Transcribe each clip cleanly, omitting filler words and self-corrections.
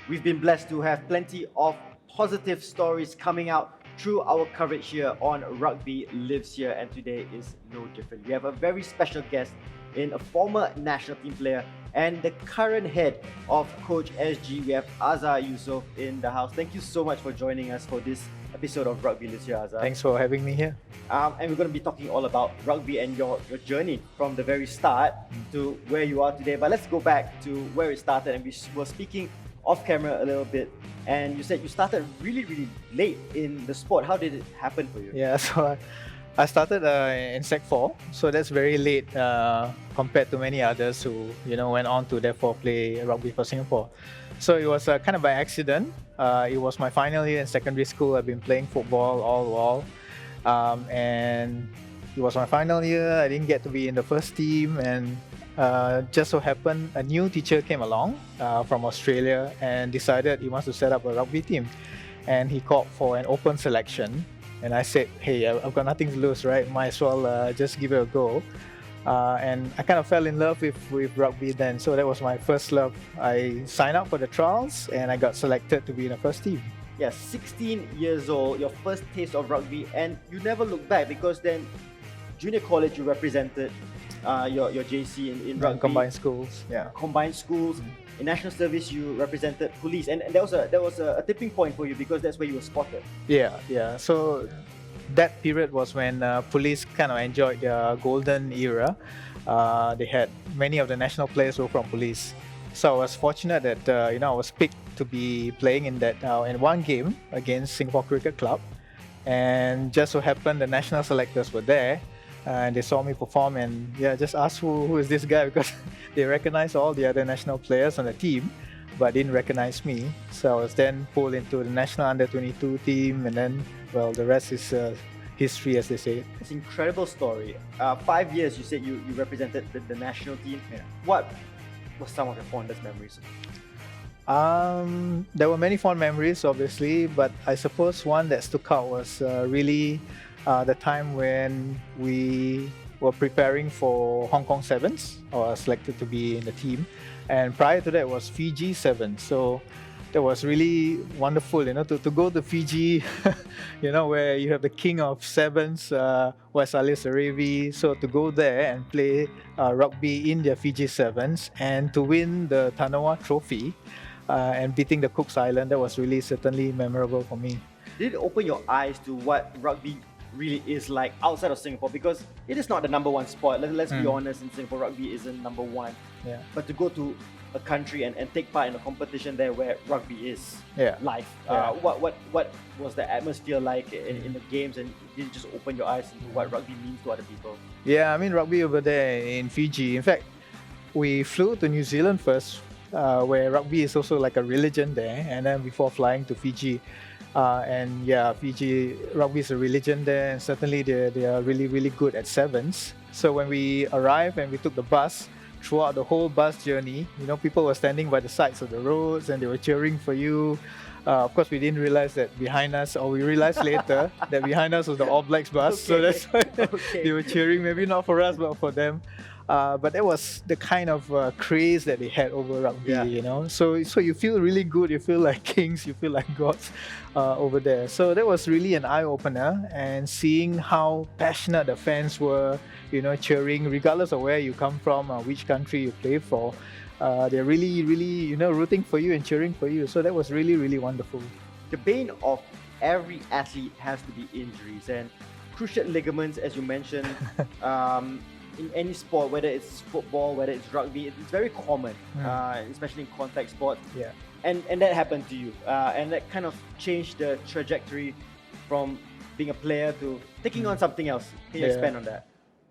We've been blessed to have plenty of positive stories coming out through our coverage here on Rugby Lives Here, and today is no different. We have a very special guest in a former national team player and the current head of Coach SG. We have Azhar Yusof in the house. Thank you so much for joining us for this episode of Rugby Lives Here, Azhar. Thanks for having me here. And we're going to be talking all about rugby and your journey from the very start to where you are today. But let's go back to where it started. And we were speaking off camera a little bit. And you said you started really late in the sport. How did it happen for you? Yeah, so I started in Sec 4, so that's very late compared to many others who went on to therefore play rugby for Singapore. So it was kind of by accident. It was my final year in secondary school. I've been playing football all while, and it was my final year. I didn't get to be in the first team, and just so happened a new teacher came along from Australia and decided he wants to set up a rugby team, and he called for an open selection. And I said, hey, I've got nothing to lose, right? Might as well just give it a go. And I kind of fell in love with rugby then. So that was my first love. I signed up for the trials and I got selected to be in the first team. Yeah, 16 years old, your first taste of rugby, and you never looked back because then junior college you represented your JC in rugby. Combined schools, yeah. Combined schools. In national service, you represented police, and that was a tipping point for you because that's where you were spotted. Yeah. So that period was when police kind of enjoyed their golden era. They had many of the national players were from police. So I was fortunate that I was picked to be playing in that in one game against Singapore Cricket Club, and just so happened the national selectors were there. And they saw me perform and just asked who is this guy, because they recognized all the other national players on the team but didn't recognize me. So I was then pulled into the national under-22 team, and then, well, the rest is history, as they say. It's an incredible story. 5 years you said you represented the national team. Yeah. What was some of your fondest memories? There were many fond memories, obviously, but I suppose one that stuck out was really the time when we were preparing for Hong Kong Sevens, or selected to be in the team, and prior to that was Fiji Sevens. So that was really wonderful, to go to Fiji, where you have the king of sevens, West Alice Arabi. So to go there and play rugby in their Fiji Sevens and to win the Tanawa Trophy and beating the Cook's Island, that was really certainly memorable for me. Did it open your eyes to what rugby really is like outside of Singapore? Because it is not the number one sport. Let's be honest, in Singapore, rugby isn't number one. Yeah. But to go to a country and take part in a competition there where rugby is life, what was the atmosphere like in the games, and did it just open your eyes into what rugby means to other people? Yeah, I mean, rugby over there in Fiji. In fact, we flew to New Zealand first, where rugby is also like a religion there, and then before flying to Fiji. Fiji rugby is a religion there, and certainly they are really good at sevens. So when we arrived and we took the bus, throughout the whole bus journey, people were standing by the sides of the roads and they were cheering for you. Of course, we didn't realize that behind us, or we realized later that behind us was the All Blacks bus. Okay. So that's why they were cheering, maybe not for us, but for them. But that was the kind of craze that they had over rugby, So you feel really good, you feel like kings, you feel like gods over there. So that was really an eye-opener, and seeing how passionate the fans were, cheering, regardless of where you come from, which country you play for. They're really, rooting for you and cheering for you. So that was really wonderful. The bane of every athlete has to be injuries, and cruciate ligaments, as you mentioned. In any sport, whether it's football, whether it's rugby, it's very common, especially in contact sports. Yeah. And that happened to you, and that kind of changed the trajectory from being a player to taking on something else. Can you expand on that?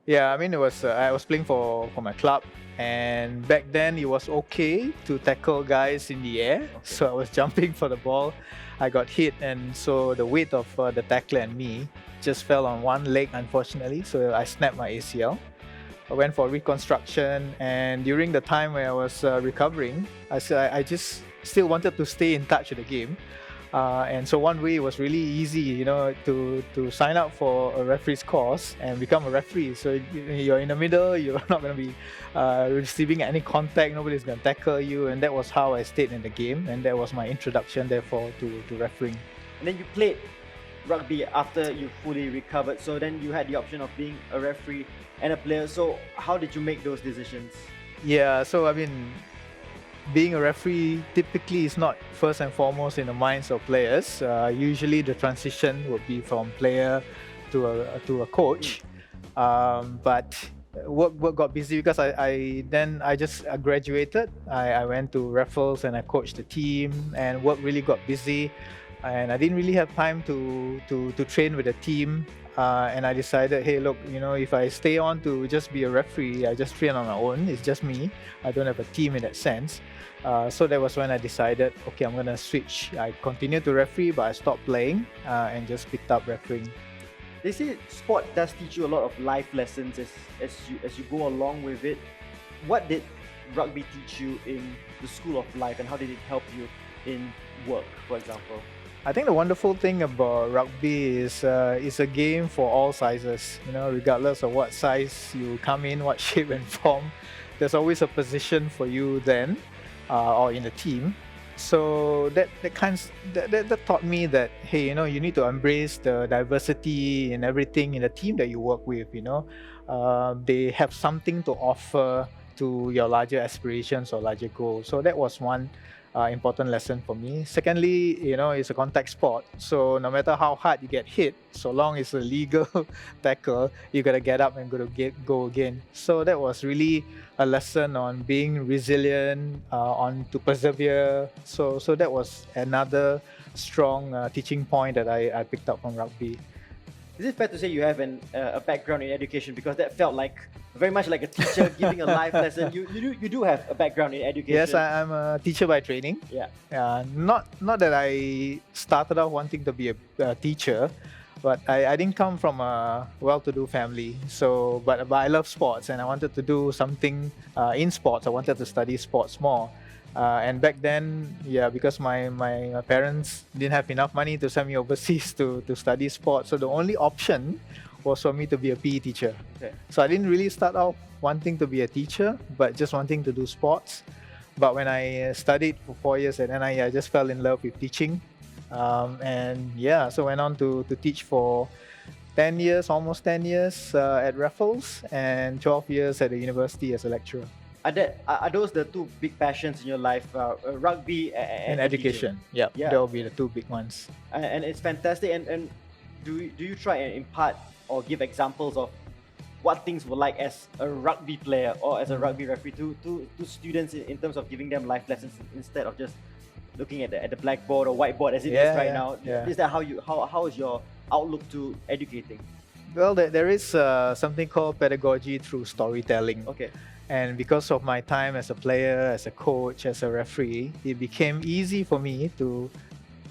Yeah, I mean, it was I was playing for my club, and back then it was okay to tackle guys in the air. Okay. So I was jumping for the ball. I got hit, and so the weight of the tackler and me just fell on one leg, unfortunately. So I snapped my ACL. I went for reconstruction, and during the time where I was recovering, I just still wanted to stay in touch with the game. And so one way was really easy, to sign up for a referee's course and become a referee. So you're in the middle, you're not going to be receiving any contact, nobody's going to tackle you. And that was how I stayed in the game. And that was my introduction, therefore, to refereeing. And then you played rugby after you fully recovered. So then you had the option of being a referee and a player. So how did you make those decisions? Yeah, so I mean, being a referee typically is not first and foremost in the minds of players. Usually the transition would be from player to a coach. But work got busy because I just graduated. I went to Raffles and I coached the team, and work really got busy, and I didn't really have time to train with the team. And I decided, hey, look, if I stay on to just be a referee, I just train on my own. It's just me. I don't have a team in that sense. So that was when I decided, okay, I'm going to switch. I continued to referee, but I stopped playing and just picked up refereeing. They say sport does teach you a lot of life lessons as you go along with it. What did rugby teach you in the school of life, and how did it help you in work, for example? I think the wonderful thing about rugby is it's a game for all sizes. Regardless of what size you come in, what shape and form, there's always a position for you then, or in the team. So that taught me that, hey, you need to embrace the diversity in everything in the team that you work with. They have something to offer to your larger aspirations or larger goals. So that was one important lesson for me. Secondly, it's a contact sport. So no matter how hard you get hit, so long as it's a legal tackle, you gotta get up and go again. So that was really a lesson on being resilient, on to persevere. So that was another strong teaching point that I picked up from rugby. Is it fair to say you have a background in education, because that felt very much like a teacher giving a life lesson? You do have a background in education. Yes, I'm a teacher by training. Yeah. Not that I started off wanting to be a teacher, but I didn't come from a well-to-do family. So, but I love sports, and I wanted to do something in sports. I wanted to study sports more. And back then, because my parents didn't have enough money to send me overseas to study sports, so the only option was for me to be a PE teacher. Okay. So I didn't really start off wanting to be a teacher, but just wanting to do sports. But when I studied for 4 years at NIE, I just fell in love with teaching. So went on to teach for 10 years, almost 10 years at Raffles, and 12 years at the university as a lecturer. Are those the two big passions in your life, rugby and education? Yeah, that will be the two big ones. And it's fantastic. And do you try and impart or give examples of what things were like as a rugby player or as a rugby referee to students in terms of giving them life lessons instead of just looking at the blackboard or whiteboard as it is right now? Yeah. Is that how is your outlook to educating? Well, there is something called pedagogy through storytelling. Okay. And because of my time as a player, as a coach, as a referee, it became easy for me to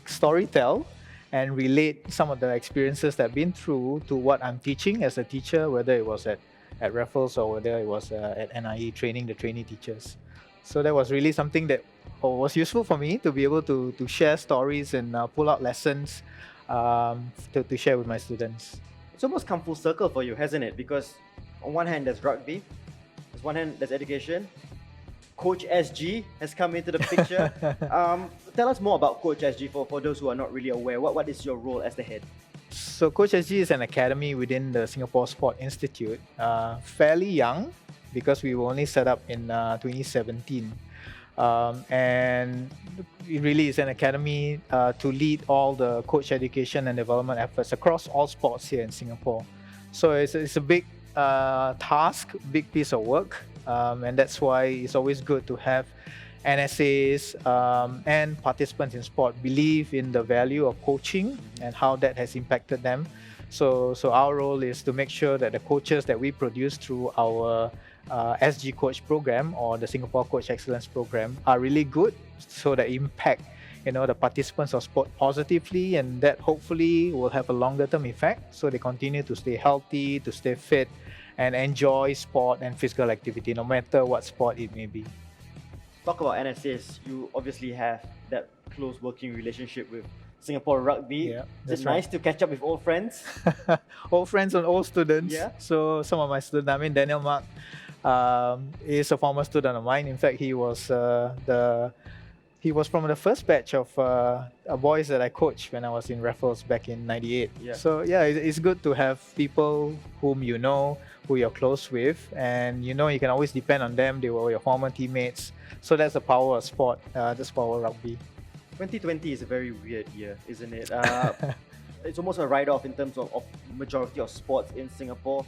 storytell and relate some of the experiences that I've been through to what I'm teaching as a teacher, whether it was at Raffles or whether it was at NIE training the trainee teachers. So that was really something that was useful for me to be able to share stories and pull out lessons to share with my students. It's almost come full circle for you, hasn't it? Because on one hand, there's rugby. One hand, there's education. Coach SG has come into the picture. Tell us more about Coach SG for those who are not really aware. What is your role as the head? So Coach SG is an academy within the Singapore Sport Institute. Fairly young, because we were only set up in 2017. And it really is an academy to lead all the coach education and development efforts across all sports here in Singapore. So it's a big task, big piece of work, and that's why it's always good to have NSAs and participants in sport believe in the value of coaching and how that has impacted them. So our role is to make sure that the coaches that we produce through our SG Coach program or the Singapore Coach Excellence program are really good, so that impact the participants of sport positively, and that hopefully will have a longer term effect, so they continue to stay healthy, to stay fit and enjoy sport and physical activity, no matter what sport it may be. Talk about NSAs. You obviously have that close working relationship with Singapore Rugby. Yeah, Is that's it right. nice to catch up with old friends? Old friends and old students. Yeah. So some of my students, I mean, Daniel Mark is a former student of mine. In fact, he was from the first batch of boys that I coached when I was in Raffles back in '98. Yeah. So yeah, it's good to have people whom you know, who you're close with, and you can always depend on them. They were your former teammates. So that's the power of sport, that's power of rugby. 2020 is a very weird year, isn't it? It's almost a write-off in terms of majority of sports in Singapore.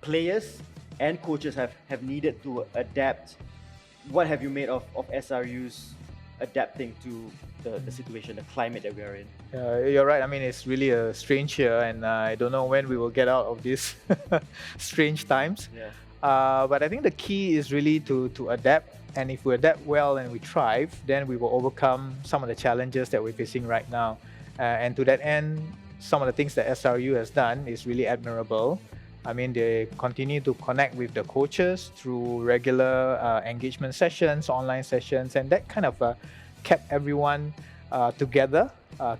Players and coaches have needed to adapt. What have you made of SRUs adapting to the situation, the climate that we are in? You're right. I mean, it's really a strange year, and I don't know when we will get out of these strange times. Yeah. But I think the key is really to adapt. And if we adapt well and we thrive, then we will overcome some of the challenges that we're facing right now. And to that end, some of the things that SRU has done is really admirable. I mean, they continue to connect with the coaches through regular engagement sessions, online sessions, and that kind of kept everyone together,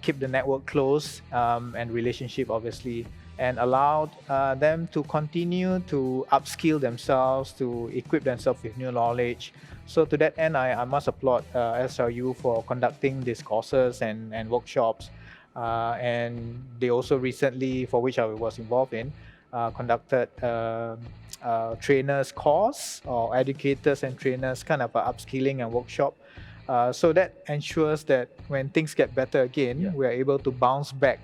keep the network close and relationship, obviously, and allowed them to continue to upskill themselves, to equip themselves with new knowledge. So to that end, I must applaud SRU for conducting these courses and workshops. And they also recently, for which I was involved in, conducted trainers course, or educators and trainers kind of upskilling and workshop. So that ensures that when things get better again, we're able to bounce back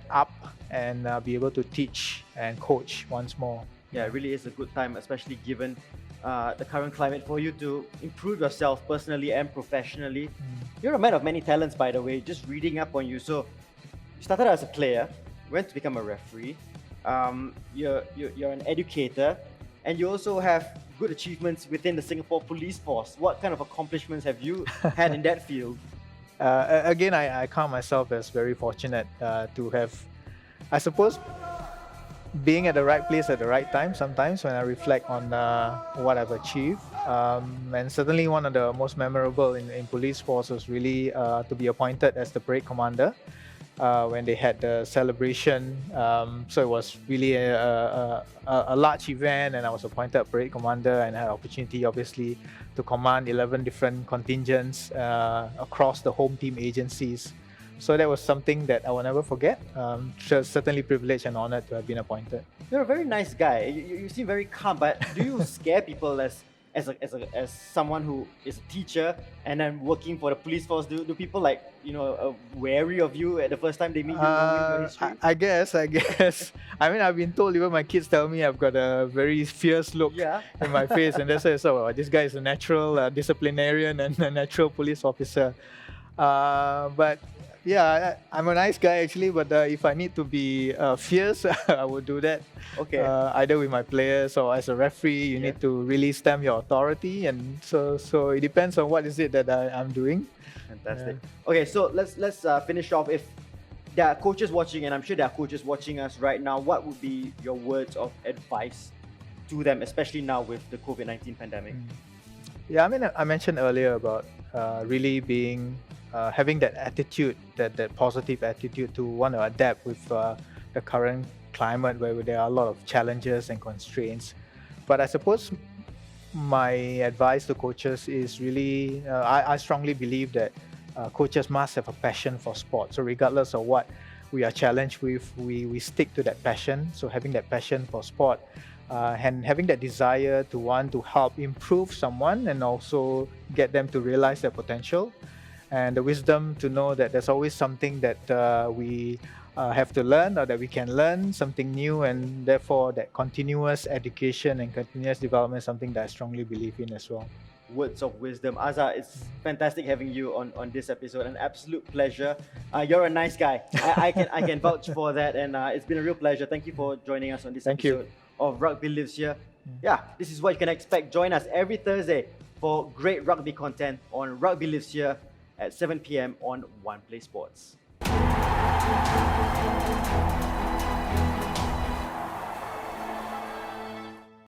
up and be able to teach and coach once more. Yeah, it really is a good time, especially given the current climate, for you to improve yourself personally and professionally. You're a man of many talents, by the way, just reading up on you. So you started as a player, went to become a referee, you're an educator, and you also have good achievements within the Singapore Police Force. What kind of accomplishments have you had in that field? Again, I count myself as very fortunate to have, I suppose, being at the right place at the right time sometimes when I reflect on what I've achieved. And certainly one of the most memorable in police force was really to be appointed as the parade commander when they had the celebration. So it was really a large event, and I was appointed parade commander and had opportunity, obviously, to command 11 different contingents across the home team agencies. So that was something that I will never forget. Certainly privileged and honored to have been appointed. You're a very nice guy. You seem very calm, but do you scare people as someone who is a teacher and then working for the police force? Do people wary of you at the first time they meet you? Knowing your history? I guess. I mean, I've been told, even my kids tell me I've got a very fierce look in my face, and that's why this guy is a natural disciplinarian and a natural police officer. But yeah, I'm a nice guy actually, but if I need to be fierce, I would do that. Okay. Either with my players or as a referee, you need to really stamp your authority, and so it depends on what is it that I'm doing. Fantastic. Okay, so let's finish off. If there are coaches watching, and I'm sure there are coaches watching us right now, what would be your words of advice to them, especially now with the COVID-19 pandemic? Yeah, I mean, I mentioned earlier about really being having that attitude, that positive attitude to want to adapt with the current climate where there are a lot of challenges and constraints. But I suppose my advice to coaches is really, I strongly believe that coaches must have a passion for sport. So regardless of what we are challenged with, we stick to that passion. So having that passion for sport and having that desire to want to help improve someone and also get them to realize their potential, and the wisdom to know that there's always something that we have to learn, or that we can learn something new, and therefore that continuous education and continuous development is something that I strongly believe in as well. Words of wisdom. Azhar, it's fantastic having you on this episode. An absolute pleasure. You're a nice guy. I can vouch for that, and it's been a real pleasure. Thank you for joining us on this episode of Rugby Lives Here. Yeah, this is what you can expect. Join us every Thursday for great rugby content on Rugby Lives Here at 7 p.m. on One Play Sports.